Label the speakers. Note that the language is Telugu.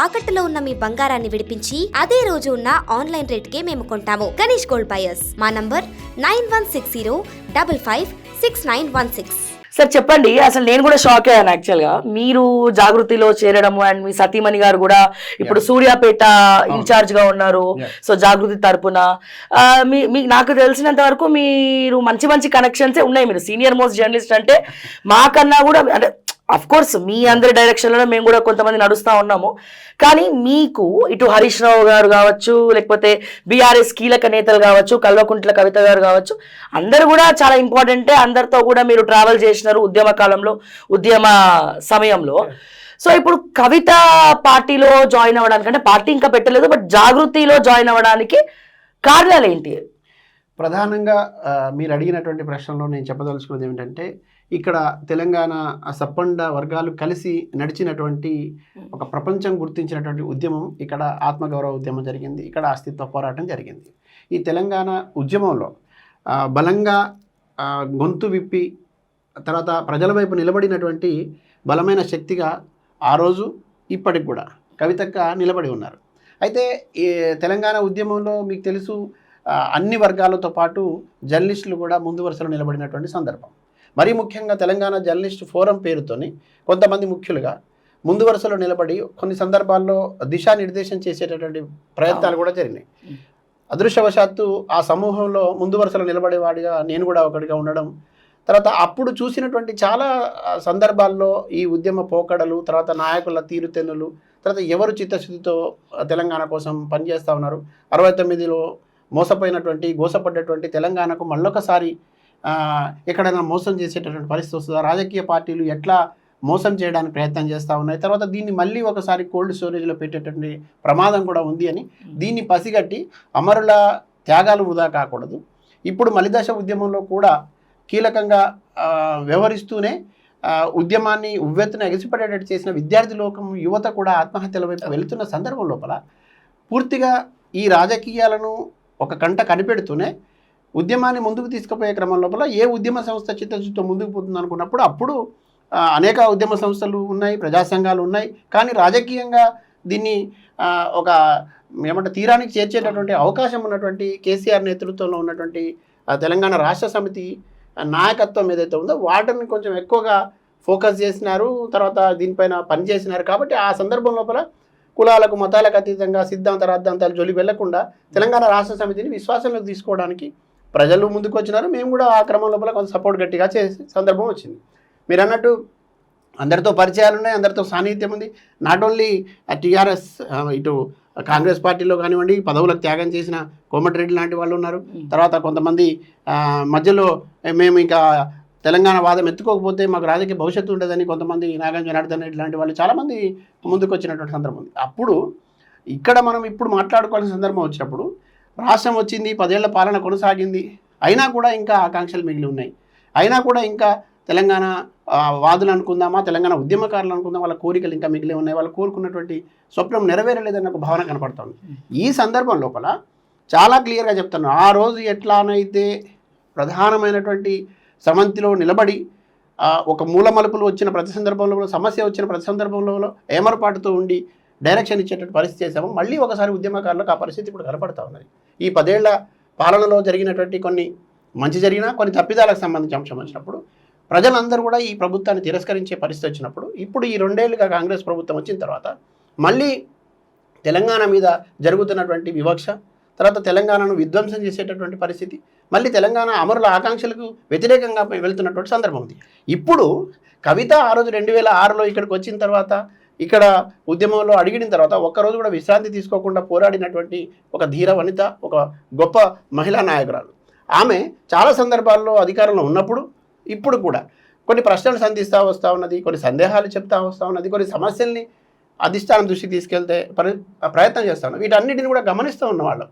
Speaker 1: తాకట్టులో ఉన్న మీ బంగారాన్ని విడిపించి అదే రోజు ఉన్న ఆన్లైన్ రేట్కే మేము కొంటాము. Ganesh gold buyers. మా నంబర్ 9160556916.
Speaker 2: సార్ చెప్పండి, అసలు నేను కూడా షాక్ అయ్యాను యాక్చువల్గా. మీరు జాగృతిలో చేరడము అండ్ మీ సతీమణి గారు కూడా ఇప్పుడు సూర్యాపేట ఇన్ఛార్జ్ గా ఉన్నారు. సో జాగృతి తరపున నాకు తెలిసినంత వరకు మీరు మంచి మంచి కనెక్షన్స్ ఉన్నాయి. మీరు సీనియర్ మోస్ట్ జర్నలిస్ట్ అంటే మాకన్నా కూడా, అంటే అఫ్ కోర్స్ మీ అందరి డైరెక్షన్లో మేము కూడా కొంతమంది నడుస్తూ ఉన్నాము. కానీ మీకు ఇటు హరీష్ రావు గారు కావచ్చు, లేకపోతే బీఆర్ఎస్ కీలక నేతలు కావచ్చు, కల్వకుంట్ల కవిత గారు కావచ్చు, అందరు కూడా చాలా ఇంపార్టెంటే. అందరితో కూడా మీరు ట్రావెల్ చేసినారు ఉద్యమ కాలంలో, ఉద్యమ సమయంలో. సో ఇప్పుడు కవిత పార్టీలో జాయిన్ అవ్వడానికి, అంటే పార్టీ ఇంకా పెట్టలేదు, బట్ జాగృతిలో జాయిన్ అవ్వడానికి కారణాలు ఏంటి?
Speaker 3: ప్రధానంగా మీరు అడిగినటువంటి ప్రశ్నలో నేను చెప్పదలుచుకున్నది ఏమిటంటే, ఇక్కడ తెలంగాణ సబ్బండ వర్గాలు కలిసి నడిచినటువంటి ఒక ప్రపంచం గుర్తించినటువంటి ఉద్యమం, ఇక్కడ ఆత్మగౌరవ ఉద్యమం జరిగింది, ఇక్కడ అస్తిత్వ పోరాటం జరిగింది. ఈ తెలంగాణ ఉద్యమంలో బలంగా గొంతు విప్పి తర్వాత ప్రజల వైపు నిలబడినటువంటి బలమైన శక్తిగా ఆ రోజు ఇప్పటికి కూడా కవితక్క నిలబడి ఉన్నారు. అయితే ఈ తెలంగాణ ఉద్యమంలో మీకు తెలుసు, అన్ని వర్గాలతో పాటు జర్నలిస్టులు కూడా ముందు వరుసలో నిలబడినటువంటి సందర్భం. మరీ ముఖ్యంగా తెలంగాణ జర్నలిస్ట్ ఫోరం పేరుతోని కొంతమంది ముఖ్యులుగా ముందు వరుసలో నిలబడి కొన్ని సందర్భాల్లో దిశానిర్దేశం చేసేటటువంటి ప్రయత్నాలు కూడా జరిగినాయి. అదృష్టవశాత్తు ఆ సమూహంలో ముందు వరుసలో నిలబడేవాడిగా నేను కూడా ఒకటిగా ఉండడం, తర్వాత అప్పుడు చూసినటువంటి చాలా సందర్భాల్లో ఈ ఉద్యమ పోకడలు, తర్వాత నాయకుల తీరుతెన్నులు, తర్వాత ఎవరు చిత్తశుద్ధితో తెలంగాణ కోసం పనిచేస్తూ ఉన్నారు, 69లో మోసపోయినటువంటి గోసపడ్డటువంటి తెలంగాణకు మళ్ళొకసారి ఎక్కడైనా మోసం చేసేటటువంటి పరిస్థితి వస్తుందా, రాజకీయ పార్టీలు ఎట్లా మోసం చేయడానికి ప్రయత్నం చేస్తూ ఉన్నాయి, తర్వాత దీన్ని మళ్ళీ ఒకసారి కోల్డ్ స్టోరేజ్లో పెట్టేటటువంటి ప్రమాదం కూడా ఉంది అని దీన్ని పసిగట్టి అమరుల త్యాగాలు వృధా కాకూడదు, ఇప్పుడు మలిదశ ఉద్యమంలో కూడా కీలకంగా వ్యవహరిస్తూనే ఉద్యమాన్ని ఉవ్వెత్తున ఎగసిపడేటట్టు చేసిన విద్యార్థి లోకం, యువత కూడా ఆత్మహత్యల వైపు వెళుతున్న సందర్భం లోపల పూర్తిగా ఈ రాజకీయాలను ఒక కంట కనిపెడుతూనే ఉద్యమాన్ని ముందుకు తీసుకుపోయే క్రమం లోపల ఏ ఉద్యమ సంస్థ చిత్తశుద్ధితో ముందుకు పోతుంది అనుకున్నప్పుడు అప్పుడు అనేక ఉద్యమ సంస్థలు ఉన్నాయి, ప్రజా సంఘాలు ఉన్నాయి. కానీ రాజకీయంగా దీన్ని ఒక తీరానికి చేర్చేటటువంటి అవకాశం ఉన్నటువంటి కేసీఆర్ నేతృత్వంలో ఉన్నటువంటి తెలంగాణ రాష్ట్ర సమితి నాయకత్వం ఏదైతే ఉందో వాటిని కొంచెం ఎక్కువగా ఫోకస్ చేసినారు, తర్వాత దీనిపైన పనిచేసినారు. కాబట్టి ఆ సందర్భం లోపల కులాలకు మతాలకు అతీతంగా సిద్ధాంత రాద్ధాంతాలు జొలి వెళ్లకుండా తెలంగాణ రాష్ట్ర సమితిని విశ్వాసంలోకి తీసుకోవడానికి ప్రజలు ముందుకు వచ్చినారు. మేము కూడా ఆ క్రమం లోపల కొంత సపోర్ట్ గట్టిగా చేసే సందర్భం వచ్చింది. మీరు అన్నట్టు అందరితో పరిచయాలు ఉన్నాయి, అందరితో సాన్నిహిత్యం ఉంది. నాట్ ఓన్లీ టీఆర్ఎస్, ఇటు కాంగ్రెస్ పార్టీలో కానివ్వండి, పదవులకు త్యాగం చేసిన కోమటిరెడ్డి లాంటి వాళ్ళు ఉన్నారు. తర్వాత కొంతమంది మధ్యలో మేము ఇంకా తెలంగాణ వాదం ఎత్తుకోకపోతే మాకు రాజకీయ భవిష్యత్తు ఉండదని కొంతమంది నాగం జనార్దన్ రెడ్డి లాంటి వాళ్ళు చాలామంది ముందుకు వచ్చినటువంటి సందర్భం ఉంది. అప్పుడు ఇక్కడ మనం ఇప్పుడు మాట్లాడుకోవాల్సిన సందర్భం వచ్చినప్పుడు రాష్ట్రం వచ్చింది, 10 ఏళ్ల పాలన కొనసాగింది, అయినా కూడా ఇంకా ఆకాంక్షలు మిగిలి ఉన్నాయి, అయినా కూడా ఇంకా తెలంగాణ వాదులు అనుకుందామా, తెలంగాణ ఉద్యమకారులు అనుకుందాం, వాళ్ళ కోరికలు ఇంకా మిగిలి ఉన్నాయి, వాళ్ళు కోరుకున్నటువంటి స్వప్నం నెరవేరలేదన్న ఒక భావన కనపడుతుంది. ఈ సందర్భం లోపల చాలా క్లియర్గా చెప్తాను, ఆ రోజు ఎట్లానైతే ప్రధానమైనటువంటి సమంతిలో నిలబడి ఒక మూల మలుపులు వచ్చిన ప్రతి సందర్భంలో, సమస్య వచ్చిన ప్రతి సందర్భంలో ఏమరపాటుతో ఉండి డైరెక్షన్ ఇచ్చేటట్టు పరిస్థితి చేసాము. మళ్ళీ ఒకసారి ఉద్యమకారులకు ఆ పరిస్థితి ఇప్పుడు కనపడతా ఉన్నది. ఈ 10 ఏళ్ల పాలనలో జరిగినటువంటి కొన్ని మంచి జరిగినా కొన్ని తప్పిదాలకు సంబంధించి అంశం వచ్చినప్పుడు ప్రజలందరూ కూడా ఈ ప్రభుత్వాన్ని తిరస్కరించే పరిస్థితి వచ్చినప్పుడు ఇప్పుడు ఈ 2 ఏళ్ళుగా కాంగ్రెస్ ప్రభుత్వం వచ్చిన తర్వాత మళ్ళీ తెలంగాణ మీద జరుగుతున్నటువంటి వివక్ష, తర్వాత తెలంగాణను విధ్వంసం చేసేటటువంటి పరిస్థితి, మళ్ళీ తెలంగాణ అమరుల ఆకాంక్షలకు వ్యతిరేకంగా వెళ్తున్నటువంటి సందర్భం ఉంది. ఇప్పుడు కవిత ఆ రోజు 2006లో ఇక్కడికి వచ్చిన తర్వాత, ఇక్కడ ఉద్యమంలో అడిగిన తర్వాత ఒక్కరోజు కూడా విశ్రాంతి తీసుకోకుండా పోరాడినటువంటి ఒక ధీర వనిత, ఒక గొప్ప మహిళా నాయకురాలు. ఆమె చాలా సందర్భాల్లో అధికారంలో ఉన్నప్పుడు ఇప్పుడు కూడా కొన్ని ప్రశ్నలు సంధిస్తూ వస్తూ ఉన్నది, కొన్ని సందేహాలు చెప్తా వస్తూ ఉన్నది, కొన్ని సమస్యల్ని అధిష్టానం దృష్టికి తీసుకెళ్తే ప్రయత్నం చేస్తూ ఉన్నది. వీటన్నిటిని కూడా గమనిస్తూ ఉన్నవాళ్ళం.